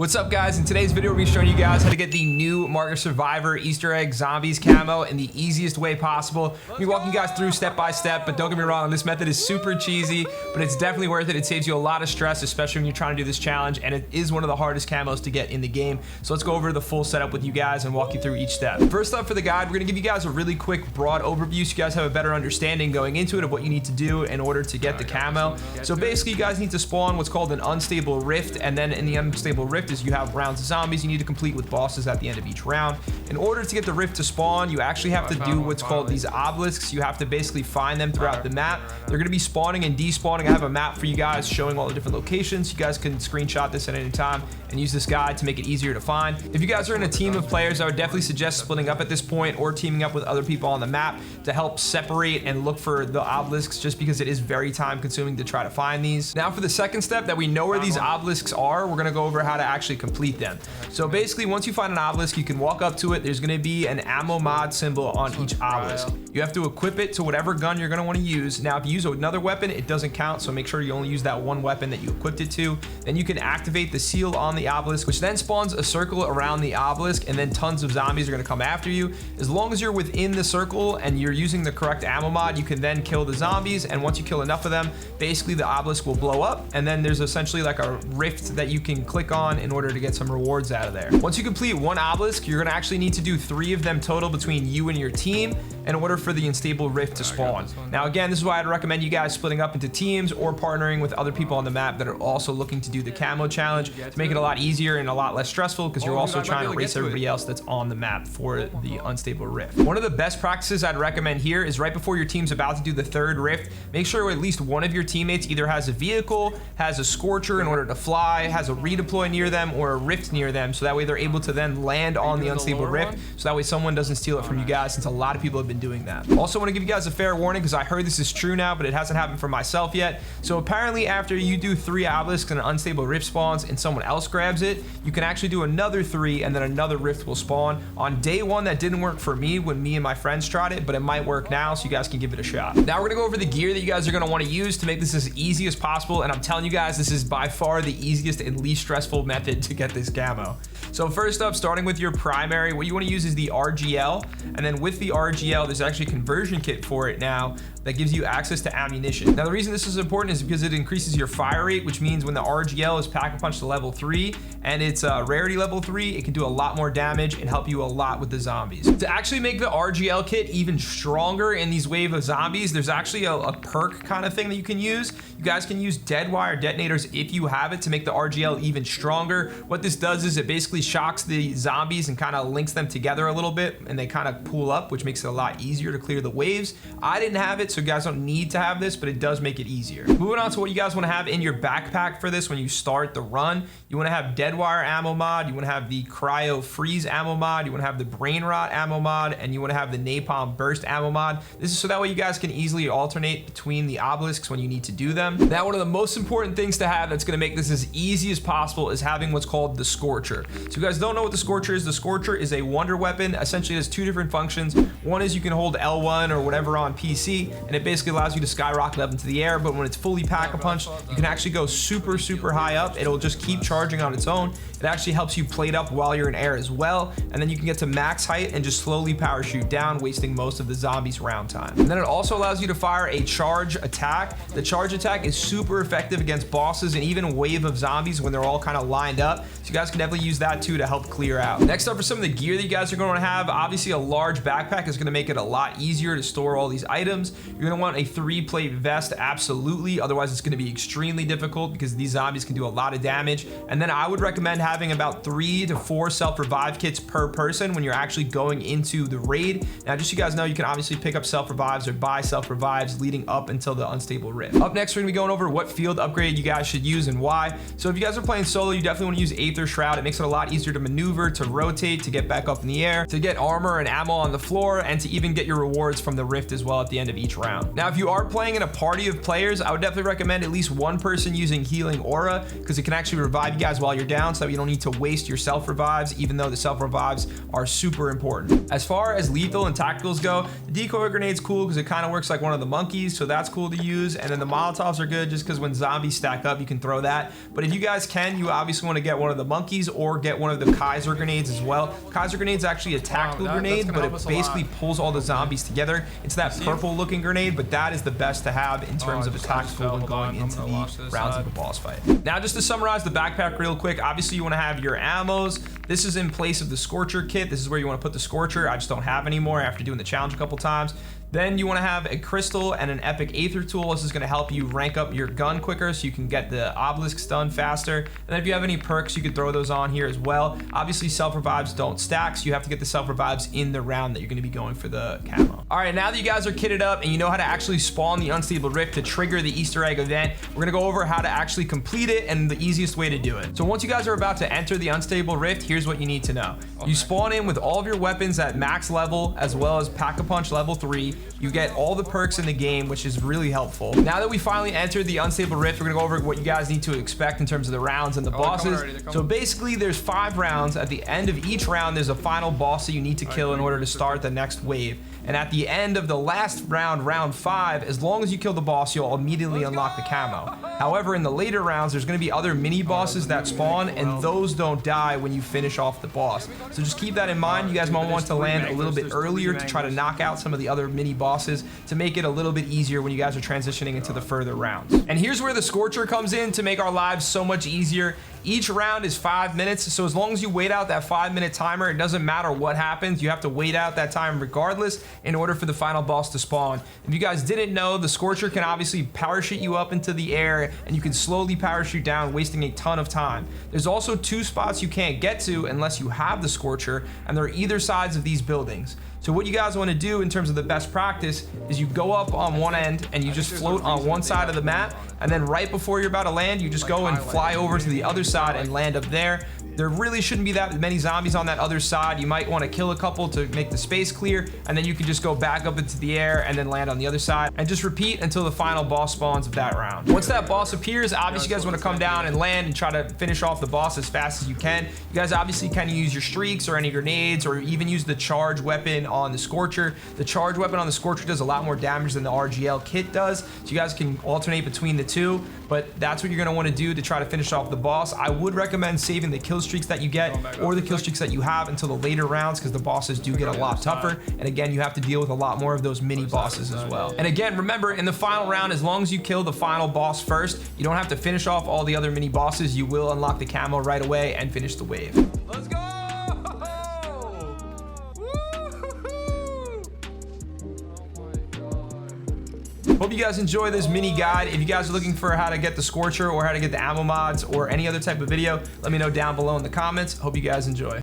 What's up, guys? In today's video, we'll be showing you guys how to get the new Martyr Survivor Easter egg zombies camo in the easiest way possible. We'll be walking you guys through step by step, but don't get me wrong, this method is super cheesy, but it's definitely worth it. It saves you a lot of stress, especially when you're trying to do this challenge, and it is one of the hardest camos to get in the game. So let's go over the full setup with you guys and walk you through each step. First up for the guide, we're gonna give you guys a really quick, broad overview so you guys have a better understanding going into it of what you need to do in order to get the camo. So basically, you guys need to spawn what's called an unstable rift, and then in the unstable rift is you have rounds of zombies you need to complete with bosses at the end of each round. In order to get the rift to spawn, you actually have to do what's called these obelisks. You have to basically find them throughout the map. They're going to be spawning and despawning. I have a map for you guys showing all the different locations. You guys can screenshot this at any time and use this guide to make it easier to find. If you guys are in a team of players, I would definitely suggest splitting up at this point or teaming up with other people on the map to help separate and look for the obelisks, just because it is very time consuming to try to find these. Now for the second step, that we know where these obelisks are, we're going to go over how to actually complete them. So basically, once you find an obelisk, you can walk up to it. There's going to be an ammo mod symbol on each obelisk. You have to equip it to whatever gun you're going to want to use. Now if you use another weapon, it doesn't count, so make sure you only use that one weapon that you equipped it to. Then you can activate the seal on the obelisk, which then spawns a circle around the obelisk, and then tons of zombies are going to come after you. As long as you're within the circle and you're using the correct ammo mod, you can then kill the zombies, and once you kill enough of them, basically the obelisk will blow up, and then there's essentially like a rift that you can click on in order to get some rewards out of there. Once you complete one obelisk, you're going to actually need to do 3 of them total between you and your team in order for the unstable rift to spawn. Now again, this is why I'd recommend you guys splitting up into teams or partnering with other people on the map that are also looking to do the camo challenge to make it a lot easier and a lot less stressful, because you're also trying to race everybody else that's on the map for the unstable rift. One of the best practices I'd recommend here is right before your team's about to do the third rift, make sure at least one of your teammates either has a vehicle, has a Scorcher in order to fly, has a redeploy near them, or a rift near them, so that way they're able to then land on the unstable rift, so that way someone doesn't steal it from you guys, since a lot of people have been doing that. Also want to give you guys a fair warning, because I heard this is true now, but it hasn't happened for myself yet. So apparently after you do 3 obelisks and an unstable rift spawns and someone else grabs it, you can actually do another 3 and then another rift will spawn. On day 1, that didn't work for me when me and my friends tried it, but it might work now, so you guys can give it a shot. Now we're gonna go over the gear that you guys are gonna want to use to make this as easy as possible, and I'm telling you guys, this is by far the easiest and least stressful method to get this camo. So first up, starting with your primary, what you want to use is the RGL, and then with the RGL, there's actually a conversion kit for it now that gives you access to ammunition. Now the reason this is important is because it increases your fire rate, which means when the RGL is pack-a-punch to level 3 and it's rarity level 3, it can do a lot more damage and help you a lot with the zombies. To actually make the RGL kit even stronger in these wave of zombies, there's actually a perk kind of thing that you can use. You guys can use dead wire detonators if you have it to make the RGL even stronger. What this does is it basically shocks the zombies and kind of links them together a little bit, and they kind of pool up, which makes it a lot easier to clear the waves. I didn't have it, so you guys don't need to have this, but it does make it easier. Moving on to what you guys want to have in your backpack for this when you start the run, you want to have dead wire ammo mod, you want to have the cryo freeze ammo mod, you want to have the brain rot ammo mod, and you want to have the napalm burst ammo mod. This is so that way you guys can easily alternate between the obelisks when you need to do them. Now one of the most important things to have that's going to make this as easy as possible is having what's called the Scorcher. So you guys don't know what the Scorcher is a wonder weapon. Essentially it has 2 different functions. One is you can hold L1 or whatever on PC, and it basically allows you to skyrocket up into the air, but when it's fully pack-a-punch, you can actually go super high up. It'll just keep charging on its own. It actually helps you plate up while you're in air as well, and then you can get to max height and just slowly parachute down, wasting most of the zombies' round time. And then it also allows you to fire a charge attack. The charge attack is super effective against bosses and even a wave of zombies when they're all kind of lined up, so you guys can definitely use that too to help clear out. Next up for some of the gear that you guys are going to have, obviously a large backpack is going to make it a lot easier to store all these items. You're going to want a 3-plate vest, absolutely, otherwise it's going to be extremely difficult because these zombies can do a lot of damage. And then I would recommend having about 3 to 4 self-revive kits per person when you're actually going into the raid. Now just so you guys know, you can obviously pick up self-revives or buy self-revives leading up until the unstable rift. Up next, we're going to be going over what field upgrade you guys should use and why. So if you guys are playing solo, you definitely want to use Aether Shroud. It makes it a lot easier to maneuver, to rotate, to get back up in the air, to get armor and ammo on the floor, and to even get your rewards from the rift as well at the end of each round. Now, if you are playing in a party of players, I would definitely recommend at least one person using healing aura, because it can actually revive you guys while you're down, so that you don't need to waste your self revives, even though the self revives are super important. As far as lethal and tacticals go, the decoy grenade's cool because it kind of works like one of the monkeys, so that's cool to use. And then the Molotovs are good just because when zombies stack up, you can throw that. But if you guys can, you obviously want to get one of the monkeys or get one of the Kaiser grenades as well. Kaiser grenade's actually a tactical grenade, but it basically pulls all the zombies together. It's that purple looking grenade, but that is the best to have in terms of a tactical when going into the rounds of a boss fight. Now, just to summarize the backpack real quick, obviously you want to have your ammos. This is in place of the Scorcher kit. This is where you want to put the Scorcher. I just don't have anymore after doing the challenge a couple times. Then you want to have a crystal and an epic aether tool. This is going to help you rank up your gun quicker so you can get the obelisks done faster. And then if you have any perks, you could throw those on here as well. Obviously, self revives don't stack, so you have to get the self revives in the round that you're going to be going for the camo. All right, now that you guys are kitted up and you know how to actually spawn the unstable rift to trigger the Easter egg event, we're going to go over how to actually complete it and the easiest way to do it. So once you guys are about to enter the unstable rift, here's what you need to know. You spawn in with all of your weapons at max level, as well as Pack-a-Punch level 3. You get all the perks in the game, which is really helpful. Now that we finally entered the unstable rift, we're gonna go over what you guys need to expect in terms of the rounds and the bosses. So basically there's 5 rounds. At the end of each round, there's a final boss that you need to kill in order to start the next wave. And at the end of the last round, round 5, as long as you kill the boss, you'll immediately unlock the camo. However, in the later rounds, there's gonna be other mini bosses that spawn, and those don't die when you finish off the boss. So just keep that in mind. You guys might want to land a little bit earlier to try to knock out some of the other mini bosses to make it a little bit easier when you guys are transitioning into the further rounds. And here's where the Scorcher comes in to make our lives so much easier. Each round is 5 minutes, so as long as you wait out that 5-minute timer, it doesn't matter what happens. You have to wait out that time regardless in order for the final boss to spawn. If you guys didn't know, the Scorcher can obviously parachute you up into the air, and you can slowly parachute down, wasting a ton of time. There's also 2 spots you can't get to unless you have the Scorcher, and they're either sides of these buildings. So what you guys want to do in terms of the best practice is you go up on one end and you just float on one side of the map, and then right before you're about to land, you just go and fly over to the other side and land up there. There really shouldn't be that many zombies on that other side. You might want to kill a couple to make the space clear, and then you can just go back up into the air and then land on the other side, and just repeat until the final boss spawns of that round. Once that boss appears, obviously you guys want to come down and land and try to finish off the boss as fast as you can. You guys obviously can use your streaks or any grenades, or even use the charge weapon on the Scorcher. The charge weapon on the Scorcher does a lot more damage than the RGL kit does, so you guys can alternate between the two, but that's what you're going to want to do to try to finish off the boss. I would recommend saving the kill streaks that you get or the kill streaks that you have until the later rounds, because the bosses do get a lot tougher, and again, you have to deal with a lot more of those mini bosses as well. And again, remember, in the final round, as long as you kill the final boss first, you don't have to finish off all the other mini bosses. You will unlock the camo right away and finish the wave. Let's go! Hope you guys enjoy this mini guide. If you guys are looking for how to get the Scorcher or how to get the ammo mods or any other type of video, let me know down below in the comments. Hope you guys enjoy.